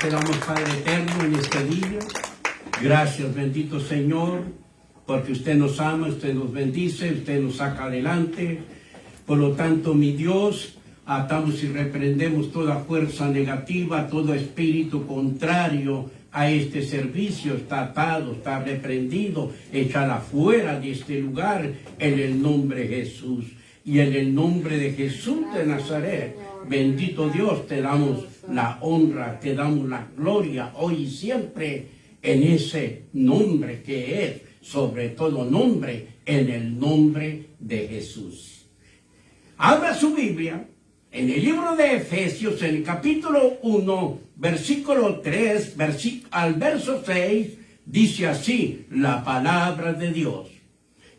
te damos, Padre eterno, en este día. Gracias, bendito Señor, porque usted nos ama, usted nos bendice, usted nos saca adelante. Por lo tanto, mi Dios, atamos y reprendemos toda fuerza negativa, todo espíritu contrario a este servicio. Está atado, está reprendido, echada fuera de este lugar en el nombre de Jesús. Y en el nombre de Jesús de Nazaret, bendito Dios, te damos la honra, te damos la gloria hoy y siempre en ese nombre que es sobre todo nombre, en el nombre de Jesús. Abra su Biblia en el libro de Efesios, en el capítulo 1, versículo 3, al verso 6, dice así la palabra de Dios.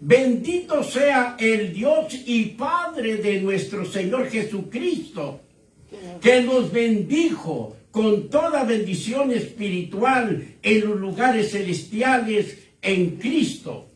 Bendito sea el Dios y Padre de nuestro Señor Jesucristo, que nos bendijo con toda bendición espiritual en los lugares celestiales en Cristo,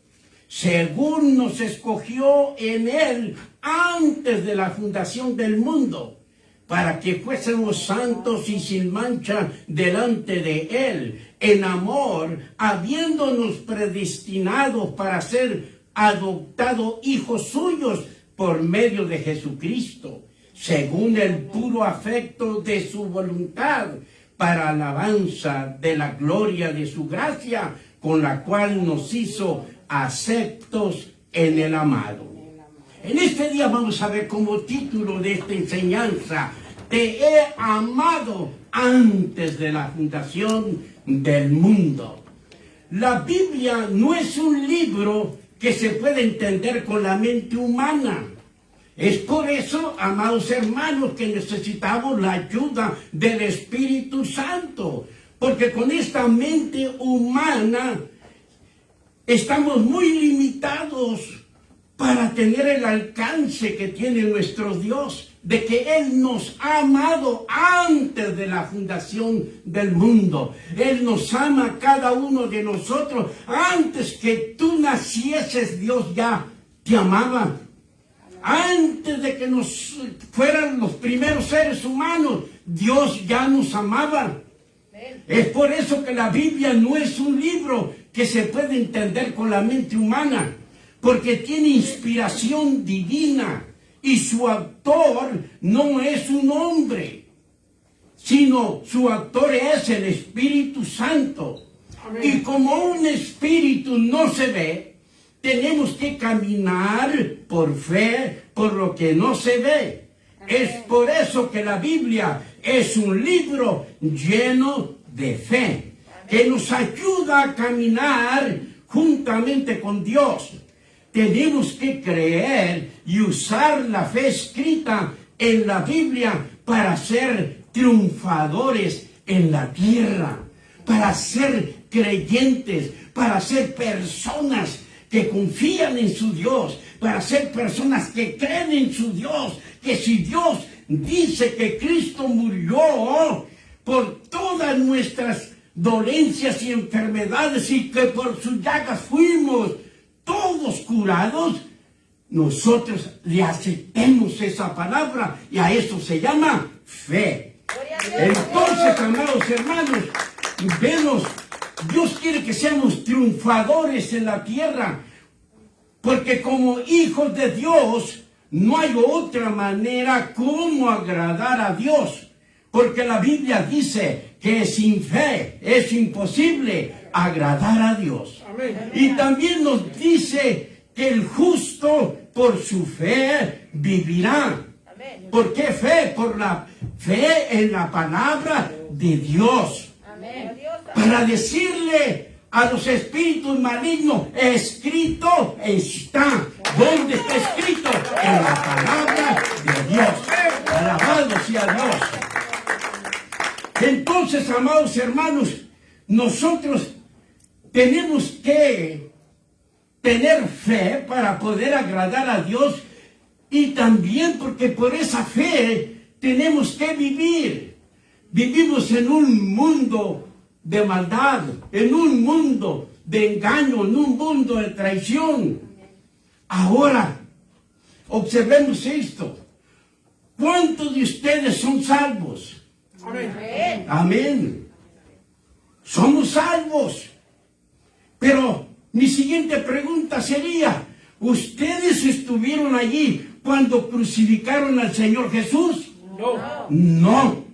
según nos escogió en Él antes de la fundación del mundo, para que fuésemos santos y sin mancha delante de Él, en amor, habiéndonos predestinados para ser adoptados hijos suyos por medio de Jesucristo, según el puro afecto de su voluntad, para alabanza de la gloria de su gracia, con la cual nos hizo aceptos en el amado. En este día vamos a ver como título de esta enseñanza: te he amado antes de la fundación del mundo. La Biblia no es un libro que se puede entender con la mente humana. Es por eso, amados hermanos, que necesitamos la ayuda del Espíritu Santo, porque con esta mente humana estamos muy limitados para tener el alcance que tiene nuestro Dios, de que Él nos ha amado antes de la fundación del mundo. Él nos ama a cada uno de nosotros. Antes que tú nacieses, Dios ya te amaba. Antes de que nos fueran los primeros seres humanos, Dios ya nos amaba. Es por eso que la Biblia no es un libro que se puede entender con la mente humana, porque tiene inspiración divina. Y su autor no es un hombre, sino su autor es el Espíritu Santo. Amén. Y como un espíritu no se ve, tenemos que caminar por fe, por lo que no se ve. Amén. Es por eso que la Biblia es un libro lleno de fe, que nos ayuda a caminar juntamente con Dios. Tenemos que creer y usar la fe escrita en la Biblia para ser triunfadores en la tierra, para ser creyentes, para ser personas que confían en su Dios, para ser personas que creen en su Dios, que si Dios dice que Cristo murió por todas nuestras dolencias y enfermedades y que por sus llagas fuimos todos curados, nosotros le aceptemos esa palabra y a eso se llama fe. Entonces, amados hermanos, vemos, Dios quiere que seamos triunfadores en la tierra, porque como hijos de Dios no hay otra manera como agradar a Dios, porque la Biblia dice que sin fe es imposible agradar a Dios. Amén. Y también nos dice que el justo por su fe vivirá. Amén. ¿Por qué fe? Por la fe en la palabra de Dios. Amén. Para decirle a los espíritus malignos, escrito está. ¿Dónde está escrito? En la palabra de Dios. Alabado sea Dios. Entonces, amados hermanos, nosotros tenemos que tener fe para poder agradar a Dios, y también porque por esa fe tenemos que vivir. Vivimos en un mundo de maldad, en un mundo de engaño, en un mundo de traición. Ahora, observemos esto. ¿Cuántos de ustedes son salvos? Amén. Amén. somos salvos. Pero mi siguiente pregunta sería, ¿ustedes estuvieron allí cuando crucificaron al Señor Jesús? No. No.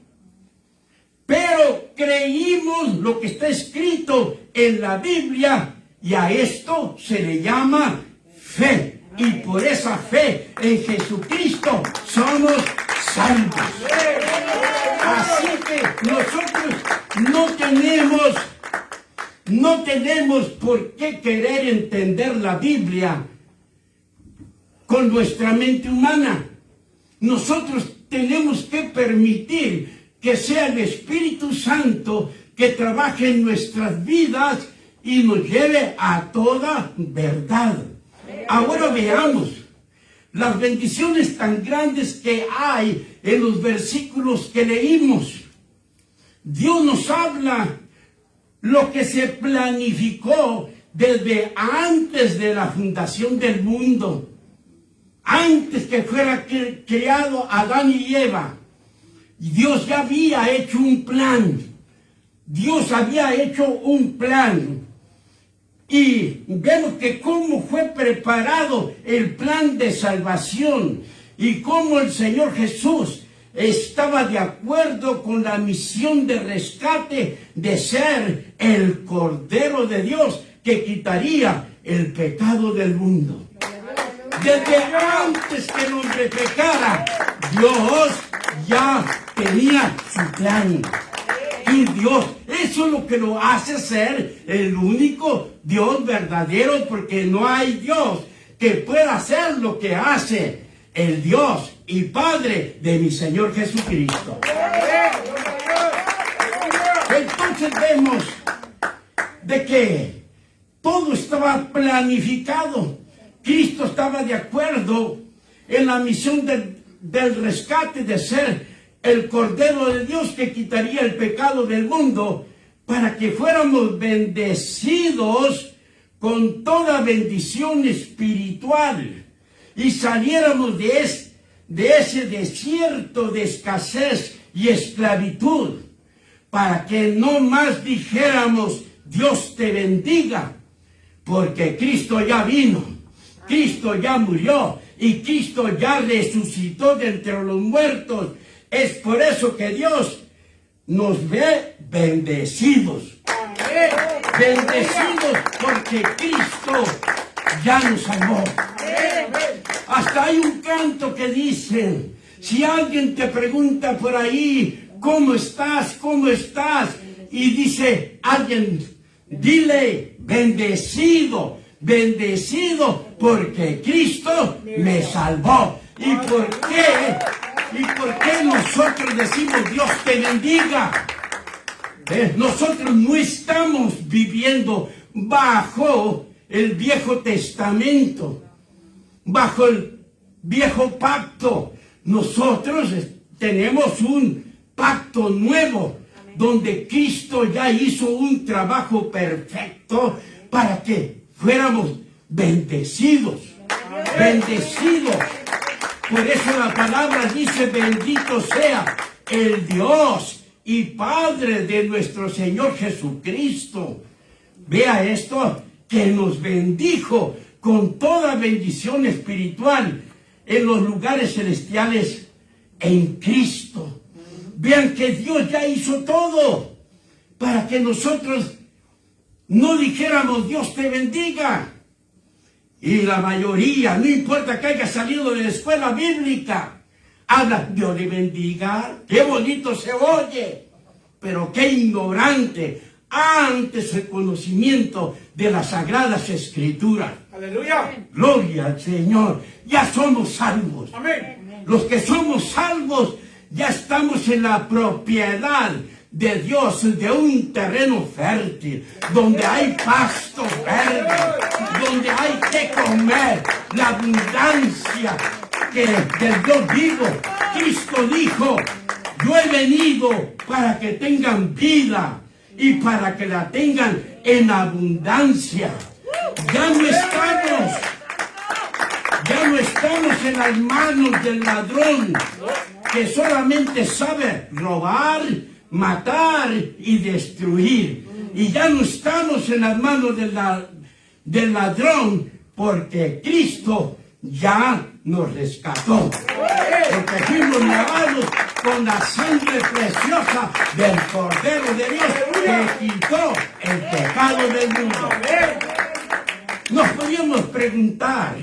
Pero creímos lo que está escrito en la Biblia y a esto se le llama fe. Y por esa fe en Jesucristo somos salvos. Así que nosotros no tenemos por qué querer entender la Biblia con nuestra mente humana. Nosotros tenemos que permitir que sea el Espíritu Santo que trabaje en nuestras vidas y nos lleve a toda verdad. Ahora veamos las bendiciones tan grandes que hay en los versículos que leímos. Dios nos habla lo que se planificó desde antes de la fundación del mundo. Antes que fuera creado Adán y Eva, Dios ya había hecho un plan. Dios había hecho un plan. Y vemos que cómo fue preparado el plan de salvación y cómo el Señor Jesús estaba de acuerdo con la misión de rescate de ser el Cordero de Dios que quitaría el pecado del mundo. Desde antes que el hombre pecara, Dios ya tenía su plan. Y Dios, eso es lo que lo hace ser el único Dios verdadero, porque no hay Dios que pueda hacer lo que hace el Dios y Padre de mi Señor Jesucristo. Entonces vemos de que todo estaba planificado. Cristo estaba de acuerdo en la misión del rescate de ser el Cordero de Dios que quitaría el pecado del mundo para que fuéramos bendecidos con toda bendición espiritual y saliéramos de ese desierto de escasez y esclavitud, para que no más dijéramos Dios te bendiga, porque Cristo ya vino, Cristo ya murió y Cristo ya resucitó de entre los muertos. Es por eso que Dios nos ve bendecidos. Bendecidos porque Cristo ya nos salvó. Hasta hay un canto que dice, si alguien te pregunta por ahí, ¿cómo estás? ¿Cómo estás? Y dice alguien, dile, bendecido, bendecido porque Cristo me salvó. ¿Y por qué? ¿Y por qué nosotros decimos Dios te bendiga? Nosotros no estamos viviendo bajo el Viejo Testamento, bajo el Viejo Pacto. Nosotros tenemos un pacto nuevo, donde Cristo ya hizo un trabajo perfecto para que fuéramos bendecidos. Bendecidos. Por eso la palabra dice, bendito sea el Dios y Padre de nuestro Señor Jesucristo. Vea esto, que nos bendijo con toda bendición espiritual en los lugares celestiales en Cristo. Vean que Dios ya hizo todo para que nosotros no dijéramos Dios te bendiga. Y la mayoría, no importa que haya salido de la escuela bíblica, habla, Dios le bendiga, qué bonito se oye, pero qué ignorante antes el conocimiento de las Sagradas Escrituras. Aleluya. Gloria al Señor, ya somos salvos. Amén. Los que somos salvos ya estamos en la propiedad de Dios, de un terreno fértil, donde hay pasto verde, donde hay que comer, la abundancia que del Dios vivo. Cristo dijo, yo he venido para que tengan vida y para que la tengan en abundancia. Ya no estamos en las manos del ladrón que solamente sabe robar, matar y destruir. Y ya no estamos en las manos del ladrón, porque Cristo ya nos rescató. Porque fuimos lavados con la sangre preciosa del Cordero de Dios que quitó el pecado del mundo. Nos podríamos preguntar,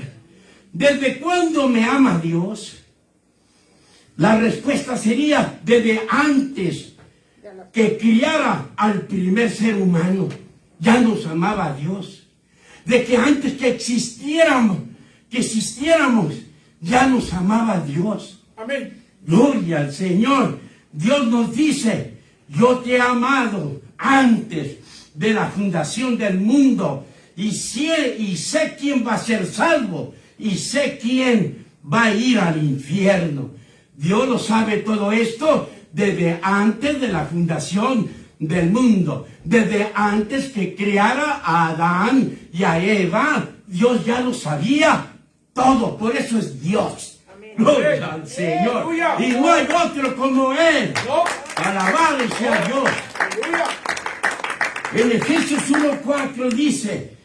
¿desde cuándo me ama Dios? La respuesta sería, desde antes que criara al primer ser humano, ya nos amaba Dios. De que antes que existiéramos, ya nos amaba Dios. Amén. Gloria al Señor. Dios nos dice, yo te he amado antes de la fundación del mundo, y sé quién va a ser salvo, y sé quién va a ir al infierno. Dios lo sabe todo esto desde antes de la fundación del mundo. Desde antes que creara a Adán y a Eva, Dios ya lo sabía todo. Por eso es Dios. Gloria al Señor. Y no hay otro como Él. Alabado sea Dios. En Efesios 1:4 dice,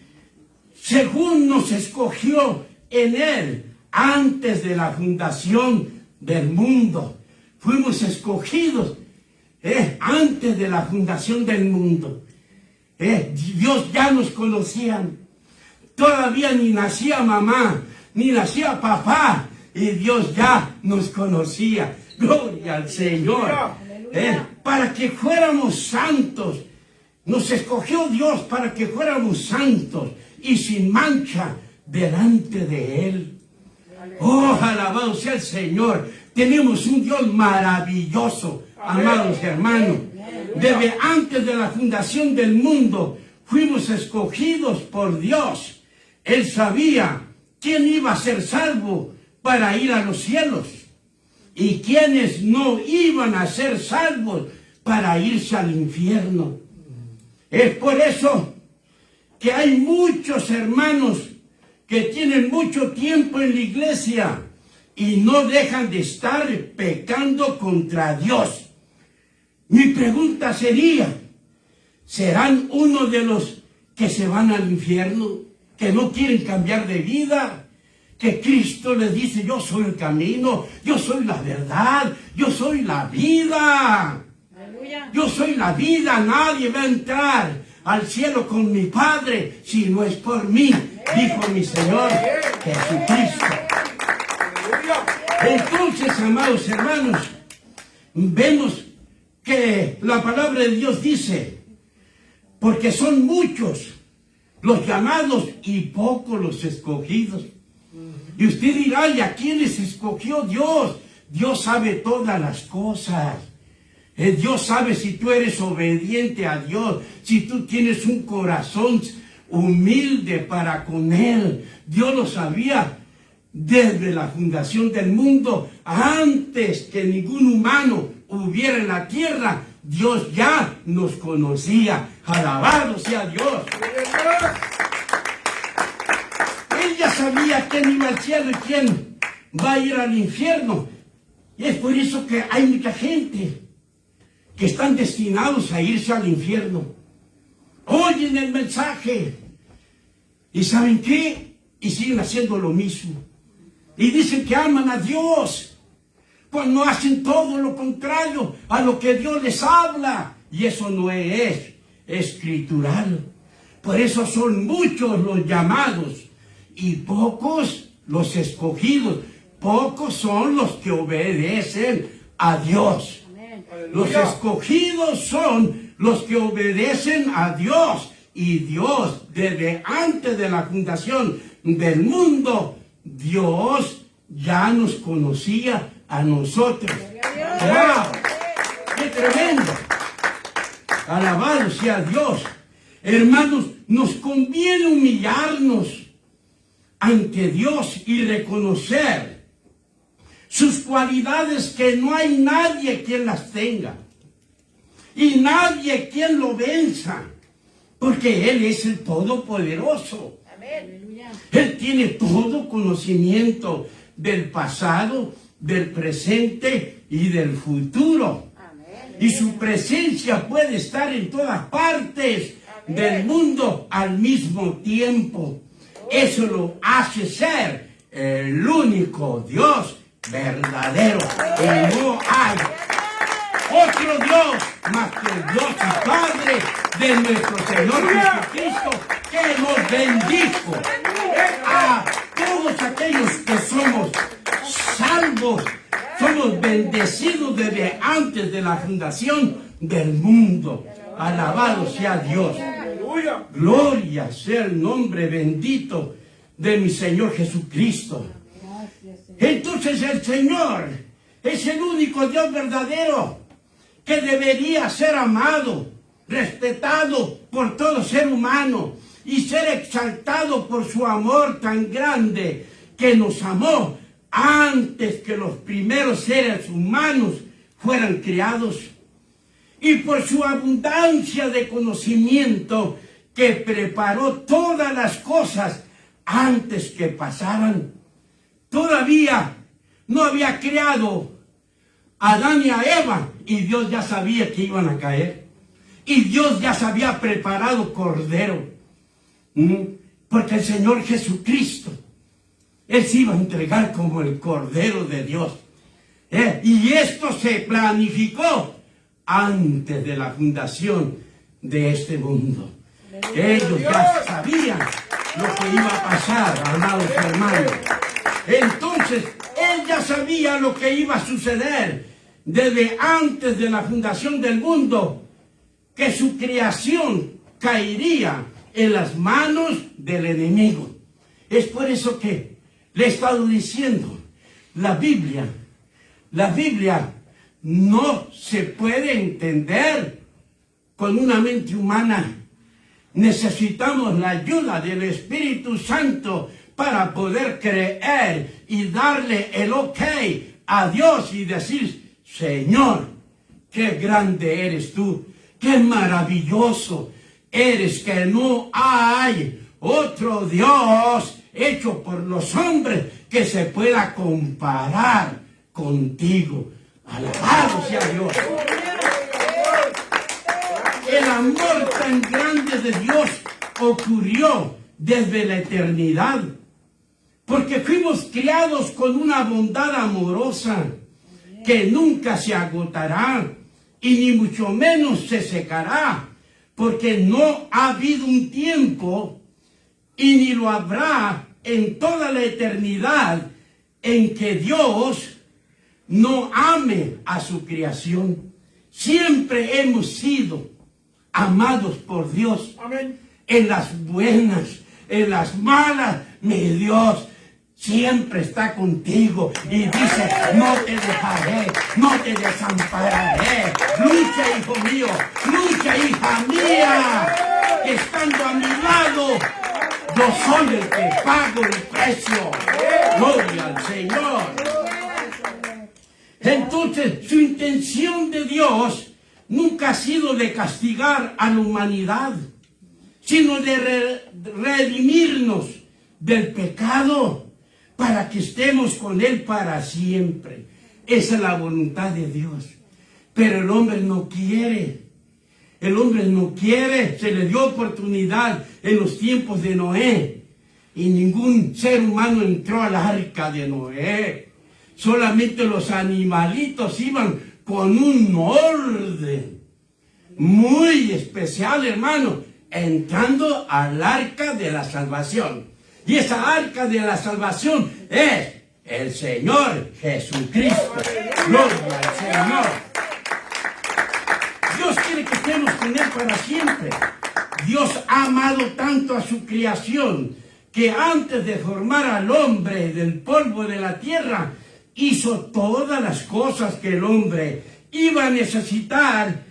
según nos escogió en Él antes de la fundación del mundo. Fuimos escogidos antes de la fundación del mundo. Dios ya nos conocía. Todavía ni nacía mamá, ni nacía papá, y Dios ya nos conocía. Gloria al Señor. Para que fuéramos santos. Nos escogió Dios para que fuéramos santos y sin mancha delante de Él. Oh, alabado sea el Señor. Tenemos un Dios maravilloso, amados hermanos. Desde antes de la fundación del mundo, fuimos escogidos por Dios. Él sabía quién iba a ser salvo para ir a los cielos y quiénes no iban a ser salvos para irse al infierno. Es por eso que hay muchos hermanos que tienen mucho tiempo en la iglesia y no dejan de estar pecando contra Dios. Mi pregunta sería, ¿serán uno de los que se van al infierno, que no quieren cambiar de vida? Que Cristo les dice, yo soy el camino, yo soy la verdad, yo soy la vida. Aleluya. Yo soy la vida, nadie va a entrar al cielo con mi Padre si no es por mí, dijo mi Señor Jesucristo. Entonces, amados hermanos, vemos que la palabra de Dios dice, porque son muchos los llamados y pocos los escogidos. Y usted dirá, ¿y a quiénes escogió Dios? Dios sabe todas las cosas. Dios sabe si tú eres obediente a Dios, si tú tienes un corazón humilde para con Él. Dios lo sabía desde la fundación del mundo, antes que ningún humano hubiera en la tierra. Dios ya nos conocía. Alabado sea Dios. Él ya sabía quién iba al cielo y quién va a ir al infierno. Y es por eso que hay mucha gente que están destinados a irse al infierno. Oyen el mensaje y ¿saben qué? Y siguen haciendo lo mismo. Y dicen que aman a Dios, cuando hacen todo lo contrario a lo que Dios les habla. Y eso no es escritural. Por eso son muchos los llamados y pocos los escogidos. Pocos son los que obedecen a Dios. Los escogidos son los que obedecen a Dios. Y Dios, desde antes de la fundación del mundo, Dios ya nos conocía a nosotros. ¡Wow! ¡Qué tremendo! Alabado sea Dios. Hermanos, nos conviene humillarnos ante Dios y reconocer sus cualidades, que no hay nadie quien las tenga y nadie quien lo venza, porque Él es el Todopoderoso. Aleluya. Él tiene todo conocimiento del pasado, del presente y del futuro. Amén. Y su presencia puede estar en todas partes del mundo al mismo tiempo. Eso lo hace ser el único Dios verdadero. Y no hay otro Dios más que el Dios y Padre de nuestro Señor Jesucristo, que nos bendijo a todos aquellos que somos salvos. Somos bendecidos desde antes de la fundación del mundo. Alabado sea Dios. Gloria sea el nombre bendito de mi Señor Jesucristo. Entonces el Señor es el único Dios verdadero que debería ser amado, respetado por todo ser humano y ser exaltado por su amor tan grande, que nos amó antes que los primeros seres humanos fueran creados, y por su abundancia de conocimiento, que preparó todas las cosas antes que pasaran. Todavía no había creado a Adán y a Eva, y Dios ya sabía que iban a caer, y Dios ya se había preparado cordero, porque el Señor Jesucristo, Él se iba a entregar como el Cordero de Dios. Y esto se planificó antes de la fundación de este mundo. Ellos ya sabían lo que iba a pasar, amados hermanos. Entonces, Él ya sabía lo que iba a suceder desde antes de la fundación del mundo, que su creación caería en las manos del enemigo. Es por eso que le he estado diciendo, la Biblia no se puede entender con una mente humana. Necesitamos la ayuda del Espíritu Santo para poder creer y darle el ok a Dios y decir: Señor, qué grande eres tú, qué maravilloso eres, que no hay otro Dios hecho por los hombres que se pueda comparar contigo. Alabado sea Dios. El amor tan grande de Dios ocurrió desde la eternidad, porque fuimos criados con una bondad amorosa que nunca se agotará y ni mucho menos se secará, porque no ha habido un tiempo y ni lo habrá en toda la eternidad en que Dios no ame a su creación. Siempre hemos sido amados por Dios. Amén. En las buenas, en las malas, mi Dios siempre está contigo y dice: no te dejaré, no te desampararé. Lucha, hijo mío, lucha, hija mía, que estando a mi lado, yo soy el que pago el precio. Gloria al Señor. Entonces, su intención de Dios nunca ha sido de castigar a la humanidad, sino de redimirnos del pecado para que estemos con Él para siempre. Esa es la voluntad de Dios. Pero el hombre no quiere. El hombre no quiere. Se le dio oportunidad en los tiempos de Noé, y ningún ser humano entró al arca de Noé. Solamente los animalitos iban con un orden muy especial, hermano, entrando al arca de la salvación. Y esa arca de la salvación es el Señor Jesucristo. Gloria al Señor. Dios quiere que estemos con Él para siempre. Dios ha amado tanto a su creación que antes de formar al hombre del polvo de la tierra, hizo todas las cosas que el hombre iba a necesitar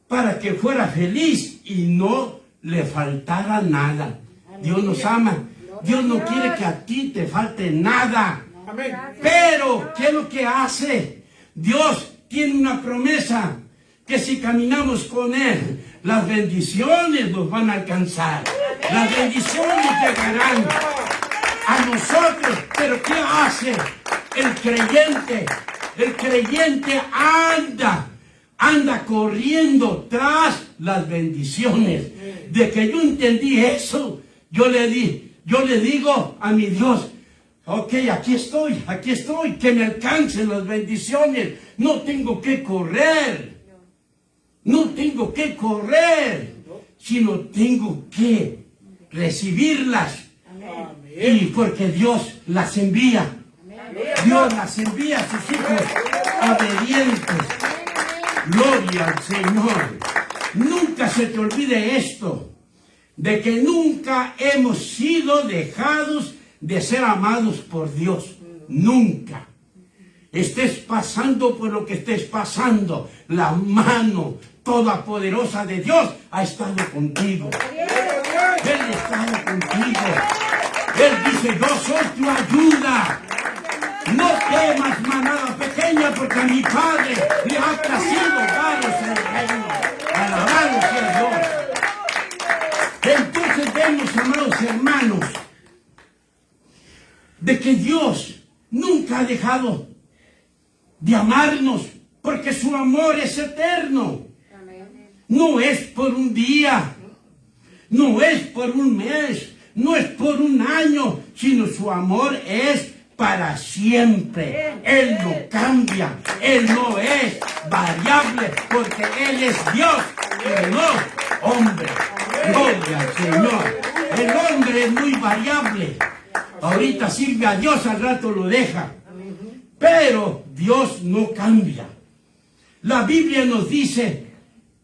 para que fuera feliz y no le faltara nada. Dios nos ama. Dios no quiere que a ti te falte nada. Pero, ¿qué es lo que hace? Dios tiene una promesa, que si caminamos con Él, las bendiciones nos van a alcanzar. Las bendiciones llegarán a nosotros. Pero ¿qué hace el creyente? El creyente anda anda corriendo tras las bendiciones. De que yo entendí eso, yo le digo a mi Dios, ok, aquí estoy, que me alcancen las bendiciones. No tengo que correr, sino tengo que recibirlas. Y porque Dios las envía. Dios las envía a sus hijos obedientes. Gloria al Señor. Nunca se te olvide esto, de que nunca hemos sido dejados de ser amados por Dios. Nunca. Estés pasando por lo que estés pasando, la mano todopoderosa de Dios ha estado contigo. Él ha estado contigo. Él dice, yo soy tu ayuda. No temas, manada pequeña, porque a mi Padre le ha placido daros el reino. Alabado sea Dios. Entonces vemos, amados hermanos, de que Dios nunca ha dejado de amarnos, porque su amor es eterno. No es por un día, no es por un mes, no es por un año, sino su amor es para siempre. Él no cambia, Él no es variable, porque Él es Dios y no hombre. Gloria al Señor. El hombre es muy variable. Ahorita sirve a Dios, al rato lo deja. Pero Dios no cambia. La Biblia nos dice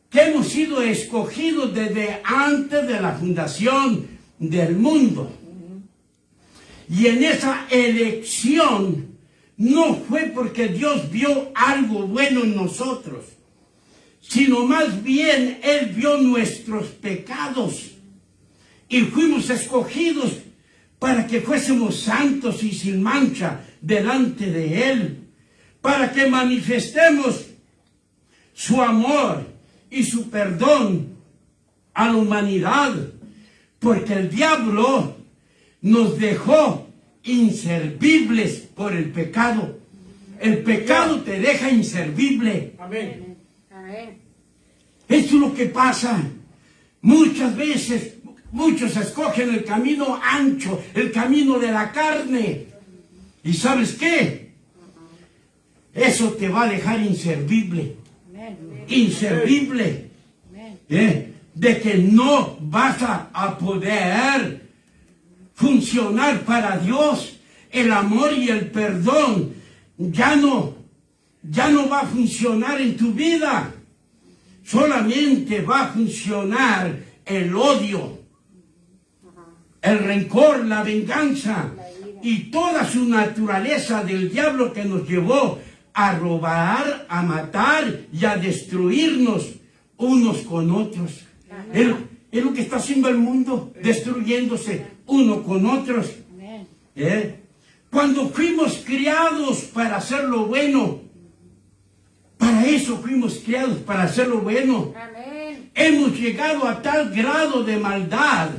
que hemos sido escogidos desde antes de la fundación del mundo. Y en esa elección no fue porque Dios vio algo bueno en nosotros, sino más bien Él vio nuestros pecados y fuimos escogidos para que fuésemos santos y sin mancha delante de Él, para que manifestemos su amor y su perdón a la humanidad, porque el diablo nos dejó inservibles por el pecado. El pecado te deja inservible. Amén. Esto es lo que pasa. Muchas veces, muchos escogen el camino ancho, el camino de la carne. ¿Y sabes qué? Eso te va a dejar inservible. Inservible. De que no vas a poder funcionar para Dios. El amor y el perdón ya no va a funcionar en tu vida. Solamente va a funcionar el odio, el rencor, la venganza y toda su naturaleza del diablo que nos llevó a robar, a matar y a destruirnos unos con otros. Es lo que está haciendo el mundo, destruyéndose uno con otros. Cuando fuimos criados para hacer lo bueno, para eso fuimos criados, para hacer lo bueno. Hemos llegado a tal grado de maldad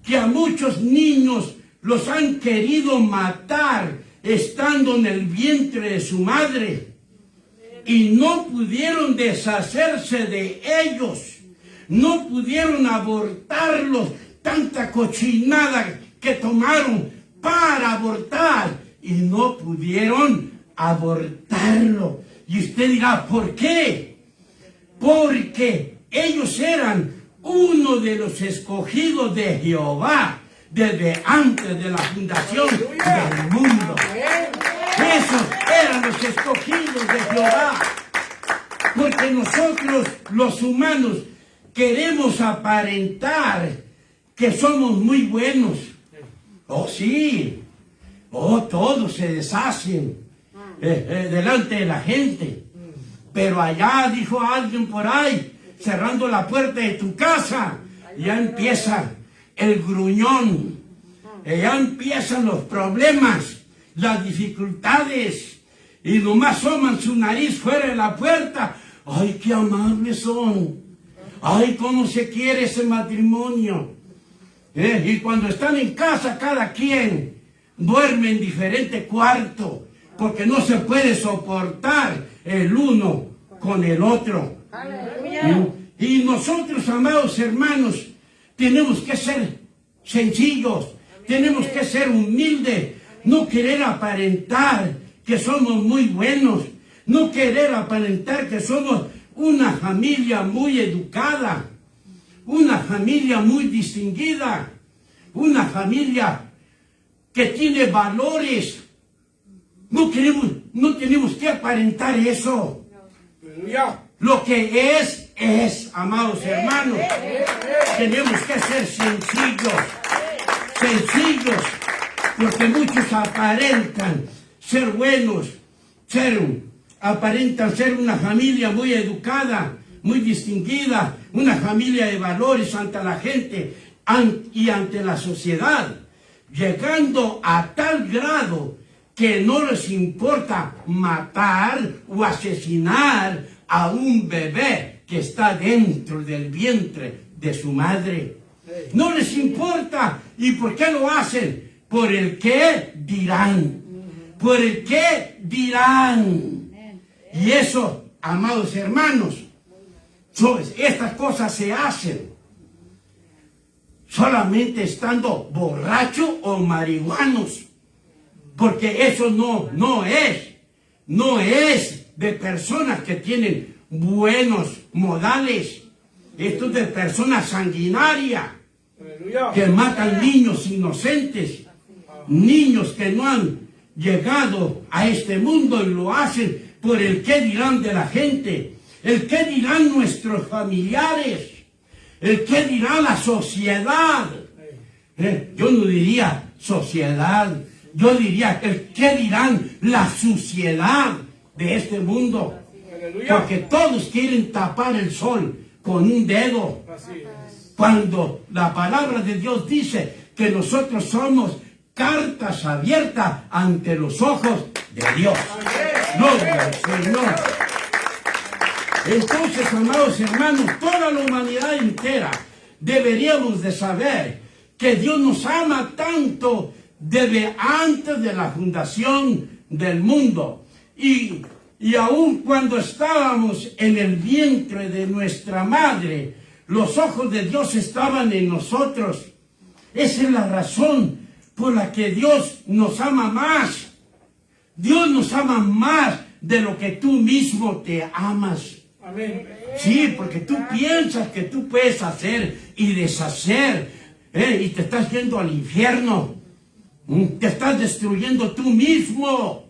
que a muchos niños los han querido matar estando en el vientre de su madre y no pudieron deshacerse de ellos. No pudieron abortarlos, tanta cochinada que tomaron para abortar y no pudieron abortarlo. Y usted dirá, ¿por qué? Porque ellos eran uno de los escogidos de Jehová desde antes de la fundación del mundo. Esos eran los escogidos de Jehová. Porque nosotros, los humanos, queremos aparentar que somos muy buenos. Oh, sí. Oh, todos se deshacen delante de la gente. Pero allá, dijo alguien por ahí, cerrando la puerta de tu casa, ya empieza el gruñón. Ya empiezan los problemas, las dificultades. Y nomás asoman su nariz fuera de la puerta. ¡Ay, qué amables son! ¡Ay, cómo se quiere ese matrimonio! Y cuando están en casa, cada quien duerme en diferente cuarto, porque no se puede soportar el uno con el otro. Aleluya. Y nosotros, amados hermanos, tenemos que ser sencillos, tenemos que ser humildes, no querer aparentar que somos muy buenos, no querer aparentar que somos una familia muy educada, una familia muy distinguida, una familia que tiene valores. No tenemos que aparentar eso. Lo que es, amados hermanos. Tenemos que ser sencillos, porque muchos aparentan ser buenos, aparentan ser una familia muy educada, muy distinguida, una familia de valores ante la gente y ante la sociedad, llegando a tal grado que no les importa matar o asesinar a un bebé que está dentro del vientre de su madre. No les importa. ¿Y por qué lo hacen? Por el qué dirán. Por el qué dirán. Y eso, amados hermanos, estas cosas se hacen solamente estando borrachos o marihuanos. Porque eso no es de personas que tienen buenos modales. Esto es de personas sanguinarias que matan niños inocentes, niños que no han llegado a este mundo, y lo hacen por el qué dirán de la gente, el qué dirán nuestros familiares, el qué dirá la sociedad. Yo no diría sociedad, yo diría el qué dirán la suciedad de este mundo. Porque todos quieren tapar el sol con un dedo. Cuando la palabra de Dios dice que nosotros somos cartas abiertas ante los ojos de Dios. Gloria al Señor. Entonces, amados hermanos, toda la humanidad entera deberíamos de saber que Dios nos ama tanto desde antes de la fundación del mundo. Y aun cuando estábamos en el vientre de nuestra madre, los ojos de Dios estaban en nosotros. Esa es la razón por la que Dios nos ama más. Dios nos ama más de lo que tú mismo te amas. Amén. Sí, porque tú piensas que tú puedes hacer y deshacer, y te estás yendo al infierno. Te estás destruyendo tú mismo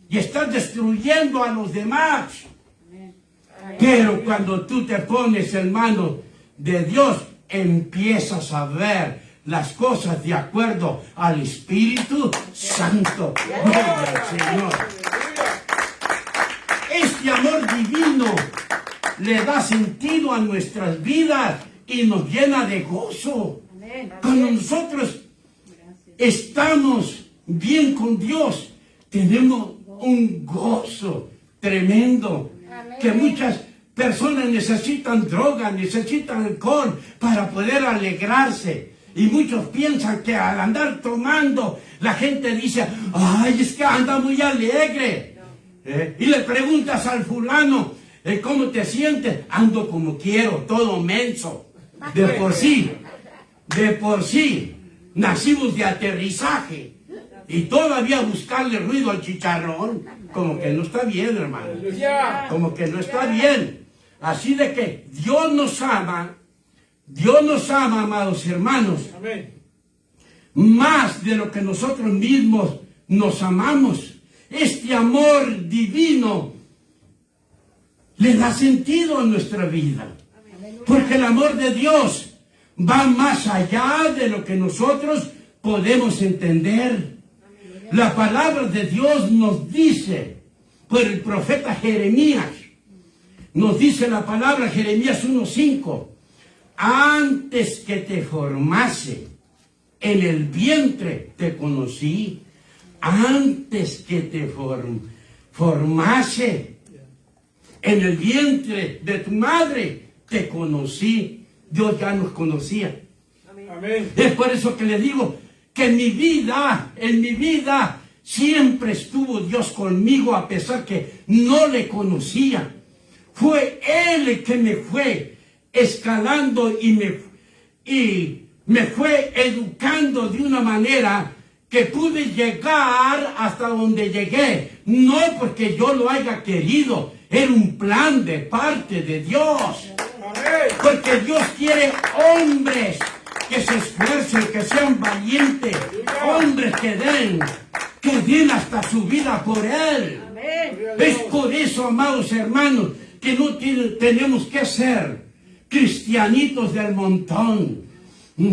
y estás destruyendo a los demás. Pero cuando tú te pones en manos de Dios, empiezas a ver las cosas de acuerdo al Espíritu Santo. Gloria al Señor. Este amor divino le da sentido a nuestras vidas y nos llena de gozo. Cuando nosotros estamos bien con Dios, tenemos un gozo tremendo. Que muchas personas necesitan droga, necesitan alcohol para poder alegrarse. Y muchos piensan que al andar tomando, la gente dice, ay, es que anda muy alegre. Y le preguntas al fulano, ¿cómo te sientes? Ando como quiero, todo menso. De por sí, nacimos de aterrizaje. Y todavía buscarle ruido al chicharrón, como que no está bien, hermano. Como que no está bien. Así de que Dios nos ama, amados hermanos, más de lo que nosotros mismos nos amamos. Este amor divino le da sentido a nuestra vida. Porque el amor de Dios va más allá de lo que nosotros podemos entender. La palabra de Dios nos dice, por el profeta Jeremías, nos dice la palabra Jeremías 1:5, antes que te formase en el vientre te conocí, antes que te formase en el vientre de tu madre te conocí. Dios ya nos conocía. Amén. Es por eso que le digo que en mi vida siempre estuvo Dios conmigo, a pesar que no le conocía. fue Él el que me fue escalando y me fue educando de una manera que pude llegar hasta donde llegué. No porque yo lo haya querido, era un plan de parte de Dios. Porque Dios quiere hombres que se esfuercen, que sean valientes, hombres que den hasta su vida por Él. Es por eso, amados hermanos, que no tenemos que ser cristianitos del montón.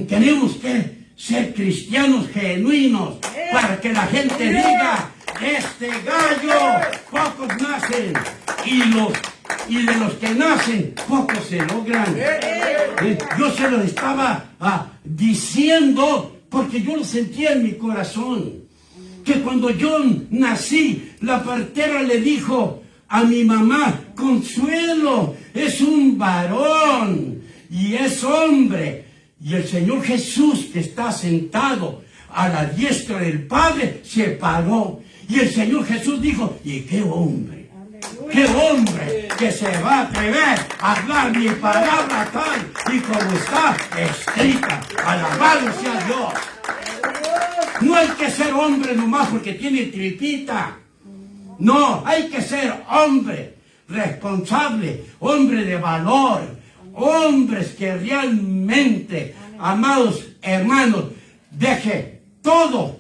Tenemos que ser cristianos genuinos para que la gente diga: este gallo, pocos nacen, y de los que nacen, pocos se logran. Yo se lo estaba diciendo porque yo lo sentía en mi corazón. Que cuando yo nací, la partera le dijo a mi mamá: Consuelo, es un varón y es hombre. Y el Señor Jesús, que está sentado a la diestra del Padre, se paró. Y el Señor Jesús dijo: ¿y qué hombre? ¡Qué hombre que se va a atrever a hablar mi palabra tal y como está escrita! ¡Alabado sea Dios! No hay que ser hombre nomás porque tiene tripita. No, hay que ser hombre responsable, hombre de valor, hombres que realmente, amados hermanos, deje todo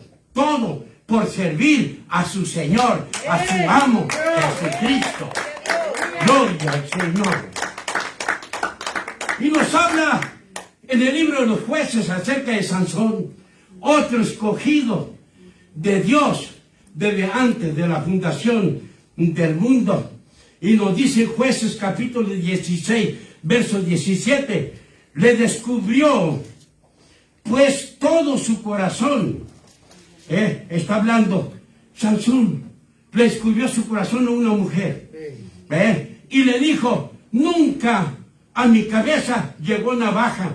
por servir a su Señor, a su amo, Jesucristo. Gloria al Señor. Y nos habla en el libro de los Jueces acerca de Sansón, otro escogido de Dios desde antes de la fundación del mundo. Y nos dice en Jueces capítulo 16, verso 17, le descubrió pues todo su corazón. Está hablando Sansón, le descubrió su corazón a una mujer. Y le dijo: nunca a mi cabeza llegó navaja,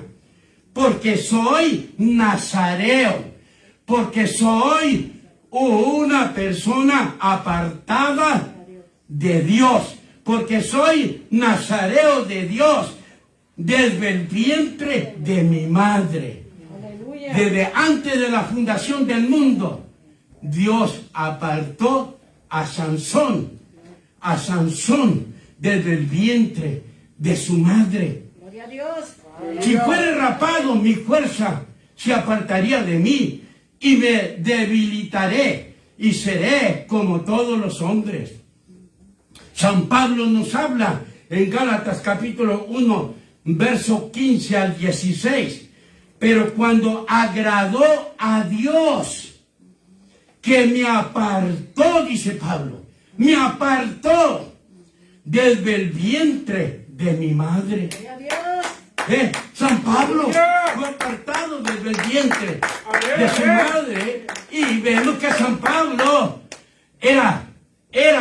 porque soy nazareo, porque soy una persona apartada de Dios, porque soy nazareo de Dios desde el vientre de mi madre. Desde antes de la fundación del mundo, Dios apartó a Sansón desde el vientre de su madre. Gloria a Dios. Si fuera rapado, mi fuerza se apartaría de mí y me debilitaré y seré como todos los hombres. San Pablo nos habla en Gálatas capítulo 1, verso 15 al 16. Pero cuando agradó a Dios, que me apartó, dice Pablo, me apartó desde el vientre de mi madre. Gloria a Dios. San Pablo fue apartado desde el vientre de su madre. Y vemos que San Pablo era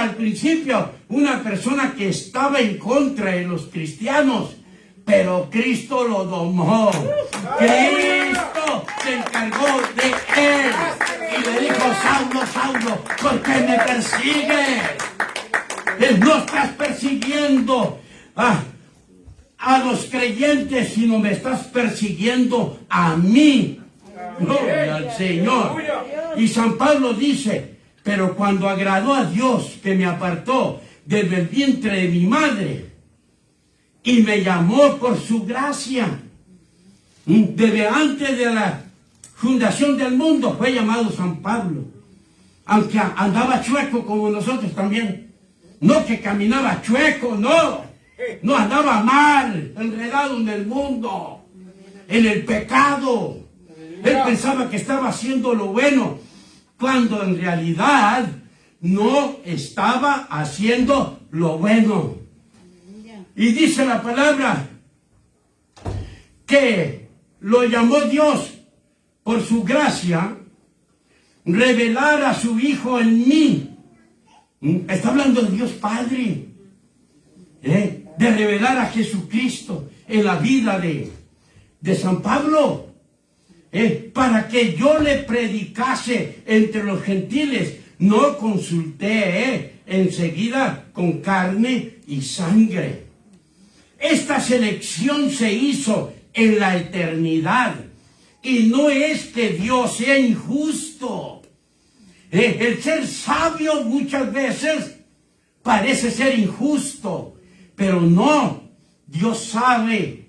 al principio una persona que estaba en contra de los cristianos. Pero Cristo lo domó. Cristo se encargó de él. Y le dijo: Saulo, Saulo, ¿por qué me persigues? No estás persiguiendo a los creyentes, sino me estás persiguiendo a mí. Gloria al Señor. Y San Pablo dice: pero cuando agradó a Dios, que me apartó desde el vientre de mi madre y me llamó por su gracia, desde antes de la fundación del mundo fue llamado San Pablo, aunque andaba chueco como nosotros también. No que caminaba chueco, no andaba mal, enredado en el mundo, en el pecado. Él pensaba que estaba haciendo lo bueno, cuando en realidad no estaba haciendo lo bueno. Y dice la palabra que lo llamó Dios por su gracia, revelar a su Hijo en mí. Está hablando de Dios Padre, de revelar a Jesucristo en la vida de San Pablo, para que yo le predicase entre los gentiles no consulté enseguida con carne y sangre. Esta selección se hizo en la eternidad. Y no es que Dios sea injusto. El ser sabio muchas veces parece ser injusto, pero no. Dios sabe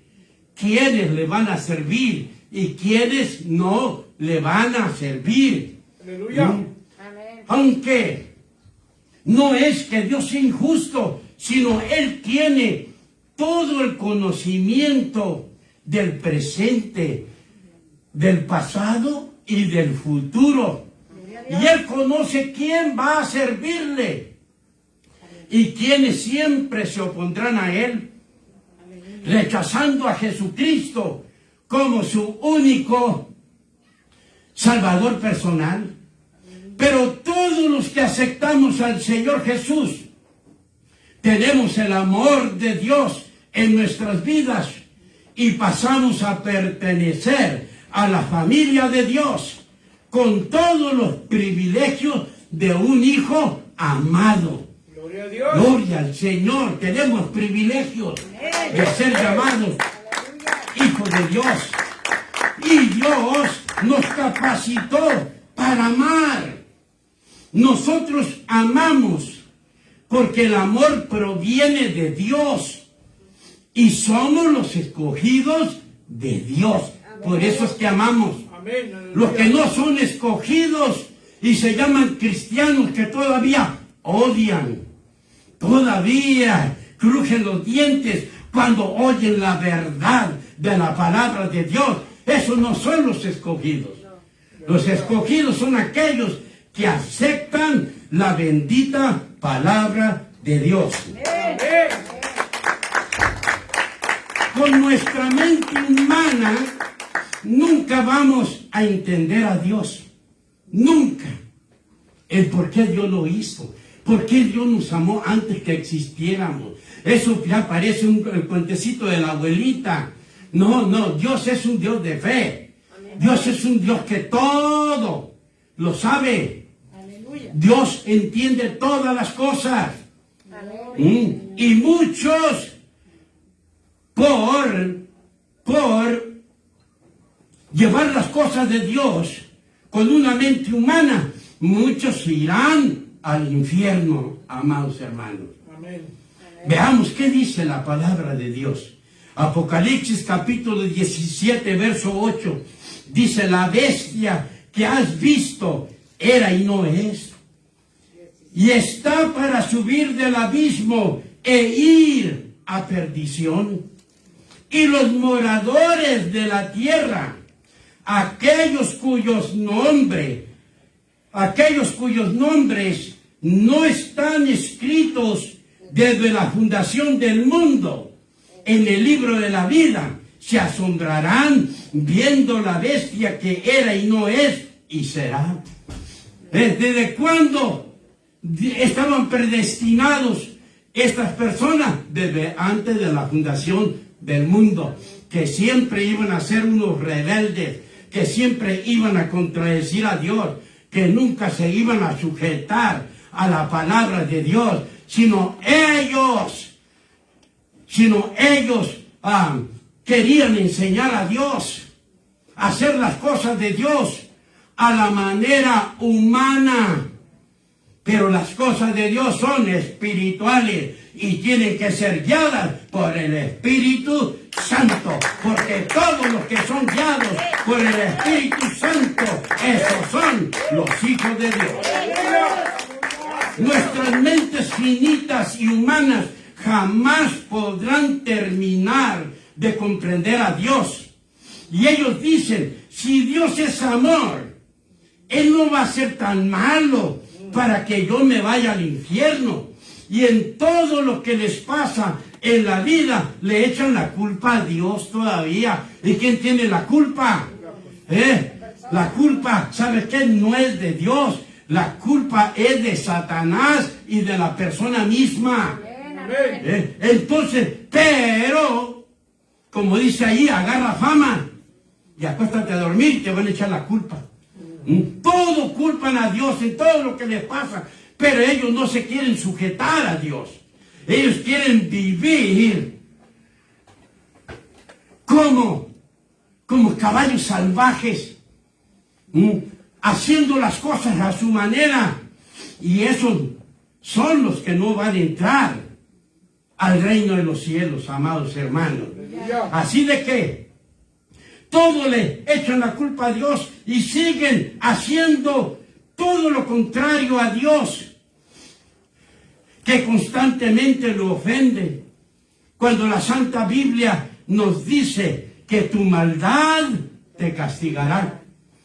quiénes le van a servir y quiénes no le van a servir. Aleluya. Aunque no es que Dios sea injusto, sino Él tiene todo el conocimiento del presente, del pasado y del futuro. Y Él conoce quién va a servirle y quienes siempre se opondrán a Él, rechazando a Jesucristo como su único Salvador personal. Pero todos los que aceptamos al Señor Jesús, tenemos el amor de Dios en nuestras vidas y pasamos a pertenecer a la familia de Dios con todos los privilegios de un hijo amado. Gloria a Dios. Gloria al Señor. Tenemos privilegios de ser llamados hijos de Dios. Y Dios nos capacitó para amar. Nosotros amamos porque el amor proviene de Dios y somos los escogidos de Dios. Por eso es que amamos. Amén. Aleluya. Los que no son escogidos y se llaman cristianos, que todavía odian, todavía crujen los dientes cuando oyen la verdad de la palabra de Dios. Esos no son los escogidos. Los escogidos son aquellos que aceptan la bendita palabra de Dios. Amén. Con nuestra mente humana nunca vamos a entender a Dios. Nunca. El por qué Dios lo hizo. ¿Por qué Dios nos amó antes que existiéramos? Eso ya parece el cuentecito de la abuelita. No, Dios es un Dios de fe. Dios es un Dios que todo lo sabe. Dios entiende todas las cosas. Y muchos, por llevar las cosas de Dios con una mente humana, muchos irán al infierno, amados hermanos. Amén. Veamos qué dice la palabra de Dios. Apocalipsis capítulo 17, verso 8. Dice: la bestia que has visto era y no es, y está para subir del abismo e ir a perdición. Y los moradores de la tierra, aquellos cuyos nombres no están escritos desde la fundación del mundo en el libro de la vida, se asombrarán viendo la bestia que era y no es y será. ¿Desde cuándo estaban predestinados estas personas? Desde antes de la fundación del mundo, que siempre iban a ser unos rebeldes, que siempre iban a contradecir a Dios, que nunca se iban a sujetar a la palabra de Dios, sino ellos querían enseñar a Dios, hacer las cosas de Dios a la manera humana. Pero las cosas de Dios son espirituales y tienen que ser guiadas por el Espíritu Santo, porque todos los que son guiados por el Espíritu Santo, esos son los hijos de Dios. Nuestras mentes finitas y humanas jamás podrán terminar de comprender a Dios. Y ellos dicen: si Dios es amor, Él no va a ser tan malo para que yo me vaya al infierno. Y en todo lo que les pasa en la vida le echan la culpa a Dios todavía. ¿Y quién tiene la culpa? La culpa, ¿sabes qué? No es de Dios. La culpa es de Satanás y de la persona misma. Entonces, pero, como dice ahí, agarra fama y acuéstate a dormir, te van a echar la culpa. Todo culpan a Dios en todo lo que les pasa, pero ellos no se quieren sujetar a Dios. Ellos quieren vivir como caballos salvajes, haciendo las cosas a su manera. Y esos son los que no van a entrar al reino de los cielos, amados hermanos. Así de que todo le echan la culpa a Dios y siguen haciendo todo lo contrario a Dios, que constantemente lo ofende. Cuando la Santa Biblia nos dice que tu maldad te castigará.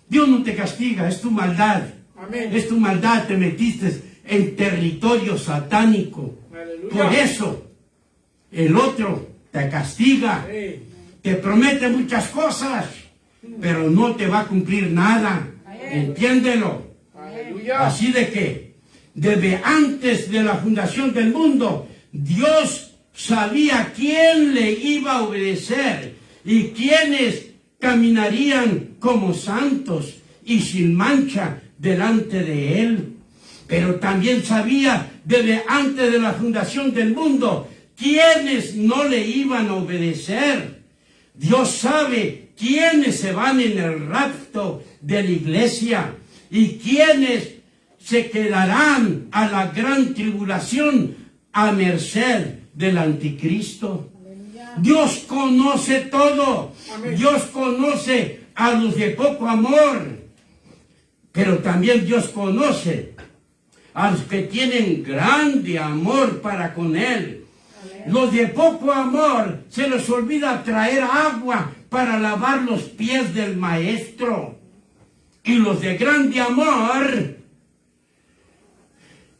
Dios no te castiga, es tu maldad. Amén. Es tu maldad, te metiste en territorio satánico. Aleluya. Por eso, el otro te castiga. Sí. Te promete muchas cosas, pero no te va a cumplir nada. Entiéndelo. Aleluya. Así de que, desde antes de la fundación del mundo, Dios sabía quién le iba a obedecer y quiénes caminarían como santos y sin mancha delante de Él. Pero también sabía desde antes de la fundación del mundo quiénes no le iban a obedecer. Dios sabe quiénes se van en el rapto de la iglesia y quiénes se quedarán a la gran tribulación a merced del anticristo. Dios conoce todo. Amén. Dios conoce a los de poco amor, pero también Dios conoce a los que tienen grande amor para con Él. Los de poco amor se les olvida traer agua para lavar los pies del maestro. Y los de grande amor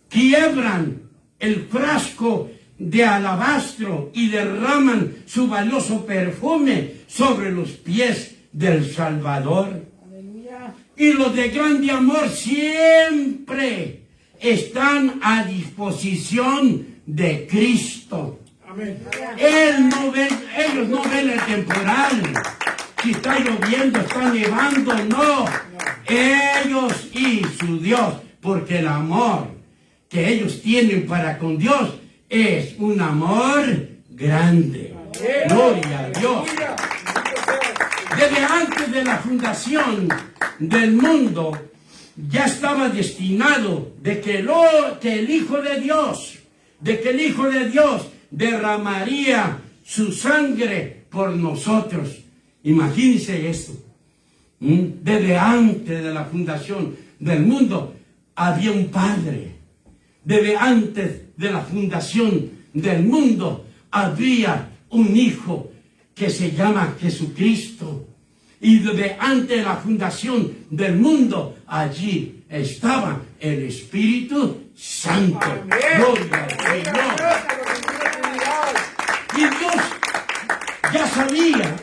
quiebran el frasco de alabastro y derraman su valioso perfume sobre los pies del Salvador. Aleluya. Y los de grande amor siempre están a disposición de Cristo. Amén. Ellos no ven el temporal, si está lloviendo, está nevando, no. Ellos y su Dios, porque el amor que ellos tienen para con Dios es un amor grande. Gloria a Dios. Aleluya. Desde antes de la fundación del mundo, ya estaba destinado de que el Hijo de Dios derramaría su sangre por nosotros. Imagínense esto. Desde antes de la fundación del mundo había un Padre. Desde antes de la fundación del mundo había un Hijo que se llama Jesucristo. Y desde antes de la fundación del mundo, allí estaba el Espíritu Santo. Amén. Gloria al Señor. Y Dios ya sabía,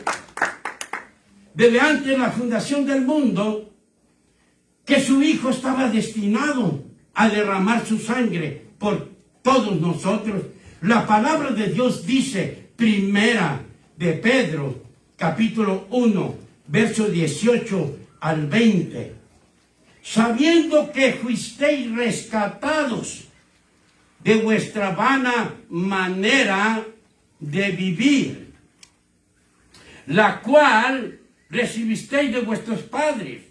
desde antes de la fundación del mundo, que su Hijo estaba destinado a derramar su sangre por todos nosotros. La palabra de Dios dice, primera de Pedro, capítulo 1, verso 18 al 20. Sabiendo que fuisteis rescatados de vuestra vana manera de vivir, la cual recibisteis de vuestros padres,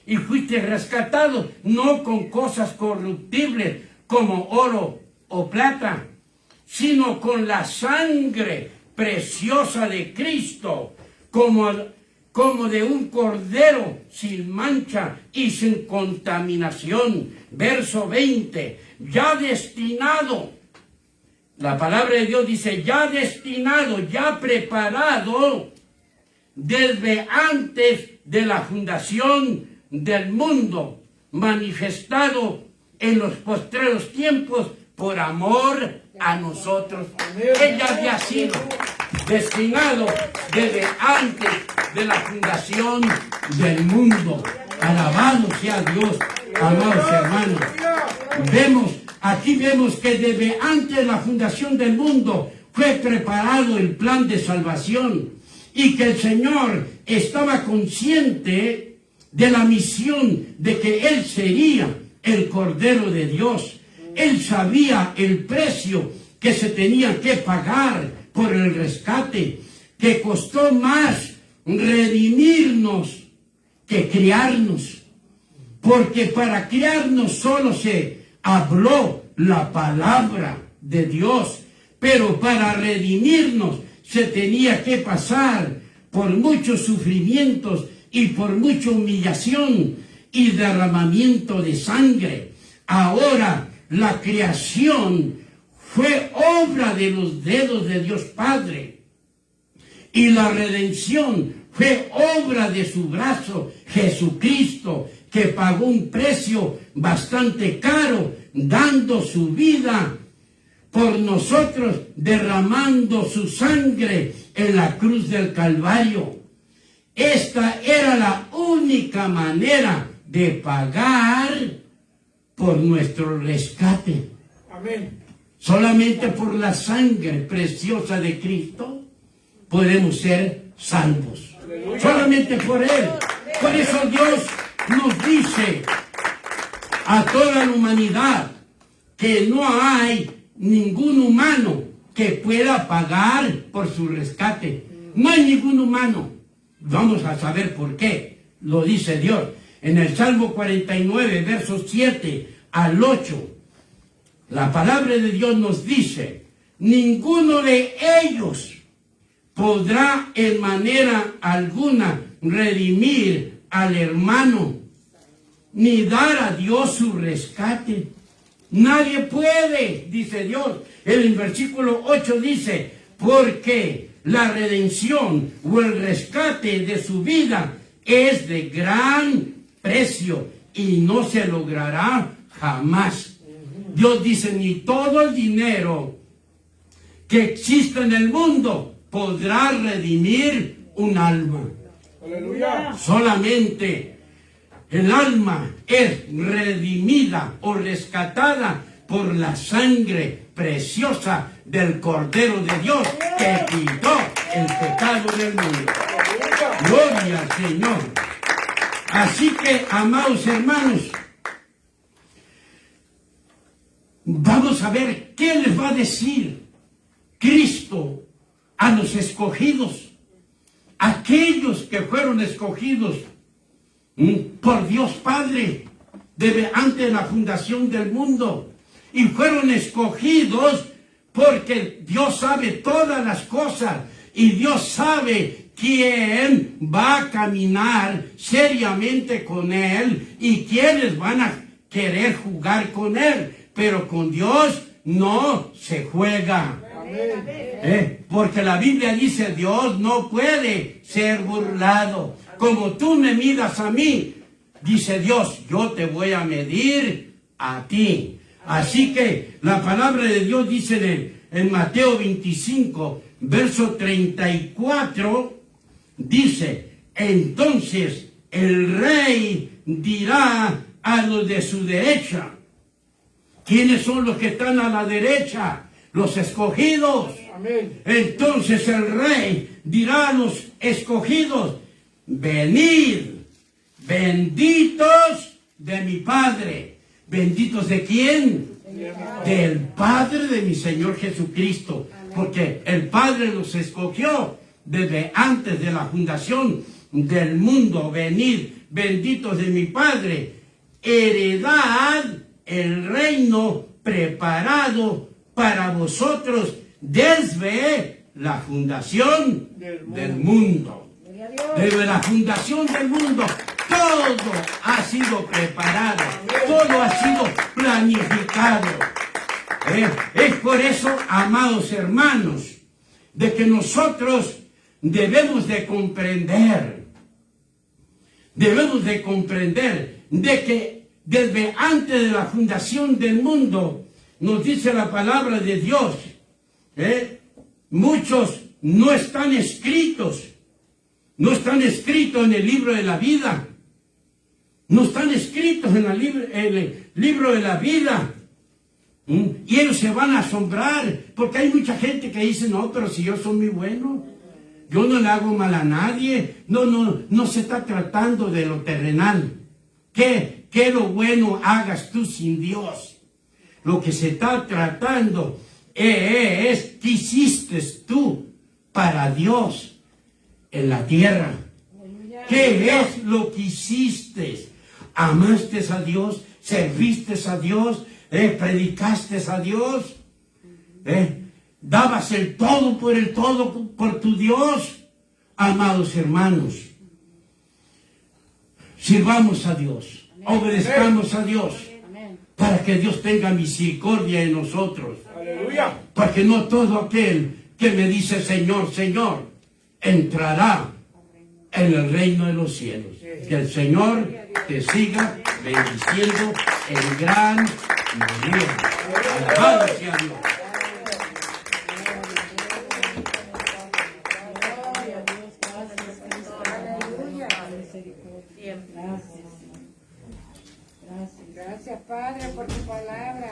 y fuisteis rescatados no con cosas corruptibles como oro o plata, sino con la sangre preciosa de Cristo, como de un cordero sin mancha y sin contaminación. Verso 20, ya destinado, la palabra de Dios dice, ya destinado, ya preparado, desde antes de la fundación del mundo, manifestado en los postreros tiempos por amor a nosotros. Ella había sido destinado desde antes de la fundación del mundo. Alabado sea Dios, amados hermanos. Aquí vemos que desde antes de la fundación del mundo fue preparado el plan de salvación y que el Señor estaba consciente de la misión de que Él sería el Cordero de Dios. Él sabía el precio que se tenía que pagar por el rescate, que costó más redimirnos que criarnos, porque para criarnos solo se habló la palabra de Dios, pero para redimirnos se tenía que pasar por muchos sufrimientos y por mucha humillación y derramamiento de sangre. Ahora la creación fue obra de los dedos de Dios Padre, y la redención fue obra de su brazo, Jesucristo, que pagó un precio bastante caro, dando su vida por nosotros, derramando su sangre en la cruz del Calvario. Esta era la única manera de pagar por nuestro rescate. Amén. Solamente por la sangre preciosa de Cristo podemos ser salvos. Aleluya. Solamente por Él. Por eso Dios nos dice a toda la humanidad que no hay ningún humano que pueda pagar por su rescate. No hay ningún humano. Vamos a saber por qué. Lo dice Dios. En el Salmo 49, versos 7 al 8. La palabra de Dios nos dice: ninguno de ellos podrá en manera alguna redimir al hermano, ni dar a Dios su rescate. Nadie puede, dice Dios. El versículo 8 dice: porque la redención o el rescate de su vida es de gran precio y no se logrará jamás. Dios dice: ni todo el dinero que existe en el mundo podrá redimir un alma. Aleluya. Solamente el alma es redimida o rescatada por la sangre preciosa del Cordero de Dios que quitó el pecado del mundo. Gloria al Señor. Así que, amados hermanos, vamos a ver qué les va a decir Cristo a los escogidos, aquellos que fueron escogidos por Dios Padre desde antes de la fundación del mundo, y fueron escogidos porque Dios sabe todas las cosas y Dios sabe quién va a caminar seriamente con Él y quiénes van a querer jugar con Él. Pero con Dios no se juega. Porque la Biblia dice: Dios no puede ser burlado. Como tú me midas a mí, dice Dios, yo te voy a medir a ti. Así que la palabra de Dios dice en Mateo 25, verso 34, dice: entonces el rey dirá a los de su derecha. ¿Quiénes son los que están a la derecha? Los escogidos. Amén. Entonces el rey dirá a los escogidos: venid, benditos de mi Padre. ¿Benditos de quién? Del Padre de mi Señor Jesucristo. Porque el Padre los escogió desde antes de la fundación del mundo. Venid, benditos de mi Padre, heredad el reino preparado para vosotros desde la fundación del mundo. Desde la fundación del mundo, todo ha sido preparado, todo ha sido planificado. Es por eso, amados hermanos, de que nosotros debemos de comprender de que desde antes de la fundación del mundo, nos dice la palabra de Dios, muchos no están escritos en el libro de la vida, no están escritos en el libro de la vida. Y ellos se van a asombrar, porque hay mucha gente que dice: no, pero si yo soy muy bueno, Yo no le hago mal a nadie. No se está tratando de lo terrenal. ¿Qué lo bueno hagas tú sin Dios? Lo que se está tratando es qué hiciste tú para Dios en la tierra. ¿Qué es lo que hiciste? ¿Amaste a Dios? ¿Serviste a Dios? ¿Predicaste a Dios? ¿Dabas el todo por tu Dios? Amados hermanos, sirvamos a Dios, obedezcamos a Dios, para que Dios tenga misericordia en nosotros. Aleluya. Porque no todo aquel que me dice Señor, Señor, entrará en el reino de los cielos. Que el Señor te siga bendiciendo en gran manera. Alabado sea Dios. Gracias, Padre, por tu palabra.